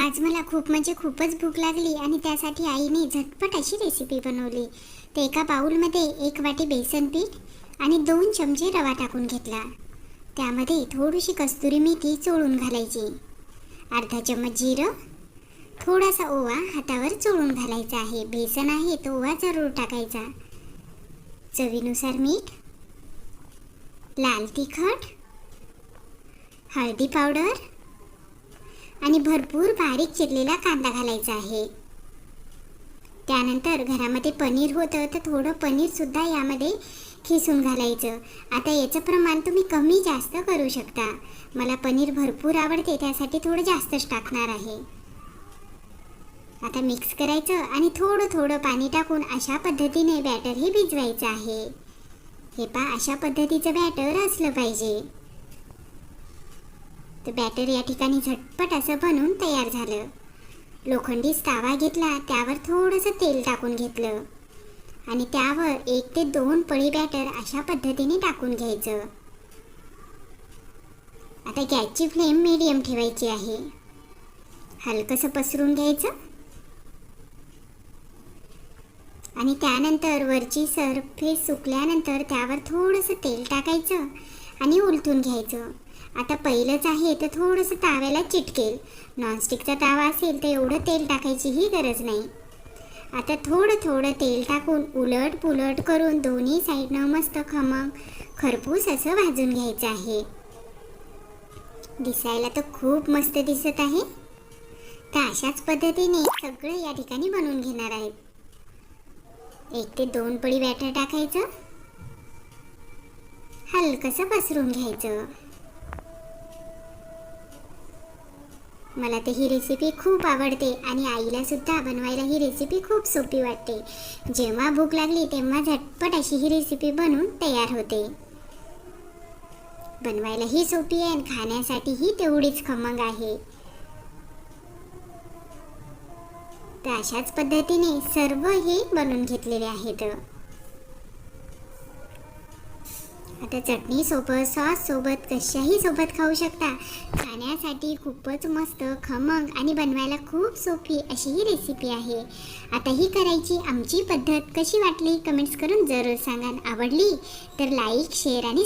आज मला खूप म्हणजे खूपच भूक लागली आणि त्यासाठी आईने झटपट अशी रेसिपी बनवली. ते एका बाउलमध्ये 1 वाटी बेसन पीठ आणि 2 चमचे रवा टाकून घेतला. त्यामध्ये थोडीशी कस्तुरी मेथी चोळून घालायची, अर्धा चम्मच जिरं, थोडासा ओवा हातावर चोळून घालायचा आहे. बेसन आहे तो ओवा जरूर टाकायचा. चवीनुसार मीठ, लाल तिखट, हळदी पावडर आणि भरपूर बारीक चिरलेला कांदा घालायचा आहे. त्यानंतर घरामध्ये पनीर होतं तर थोडं पनीरसुद्धा यामध्ये खिसून घालायचं. आता याचं प्रमाण तुम्ही कमी जास्त करू शकता. मला पनीर भरपूर आवडते त्यासाठी थोडं जास्तच टाकणार आहे. आता मिक्स करायचं आणि थोडं थोडं पाणी टाकून अशा पद्धतीने बॅटर हे भिजवायचं आहे. हे पहा, अशा पद्धतीचं बॅटर असलं पाहिजे. तर बॅटर या ठिकाणी झटपट असं बनवून तयार झालं. लोखंडी तवा घेतला, त्यावर थोडंसं तेल टाकून घेतलं आणि त्यावर 1 ते 2 पळी बॅटर अशा पद्धतीने टाकून घ्यायचं. आता गॅसची फ्लेम मीडियम ठेवायची आहे. हलकंसं पसरून घ्यायचं आणि त्यानंतर वरची सरफेस सुकल्यानंतर त्यावर थोडंसं तेल टाकायचं आणि उलटून घ्यायचं. आता पहिलंच आहे तर थोडंसं ताव्याला चिटकेल. नॉनस्टिकचा तावा असेल तर एवढं तेल टाकायचीही गरज नाही. आता थोडं थोडं तेल टाकून उलट पुलट करून दोन्ही साईडनं मस्त खमंग खरपूस असं भाजून घ्यायचं आहे. दिसायला तर खूप मस्त दिसत आहे. तर अशाच पद्धतीने सगळं या ठिकाणी बनवून घेणार आहेत. 1 ते 2 पळी बॅटर टाकायचं, हलकंसं पसरून घ्यायचं. मला तर ही रेसिपी खूप आवडते आणि आईला सुद्धा बनवायला ही रेसिपी खूप सोपी वाटते. जेव्हा भूक लागली तेव्हा झटपट अशी ही रेसिपी बनवून तयार होते. बनवायलाही सोपी आहे आणि खाण्यासाठीही तेवढीच खमंग आहे. तर अशाच पद्धतीने सर्व हे बनवून घेतलेले आहेत. आता चटणी सोबत, सॉस सोबत, कशाही सोबत खाऊ शकता. खाण्यासाठी खूपच मस्त, खमंग आणि बनवायला खूप सोपी अशी ही रेसिपी आहे. आता ही करायची आमची पद्धत कशी वाटली कमेंट्स करून जरूर सांगा. आवडली तर लाईक, शेअर आणि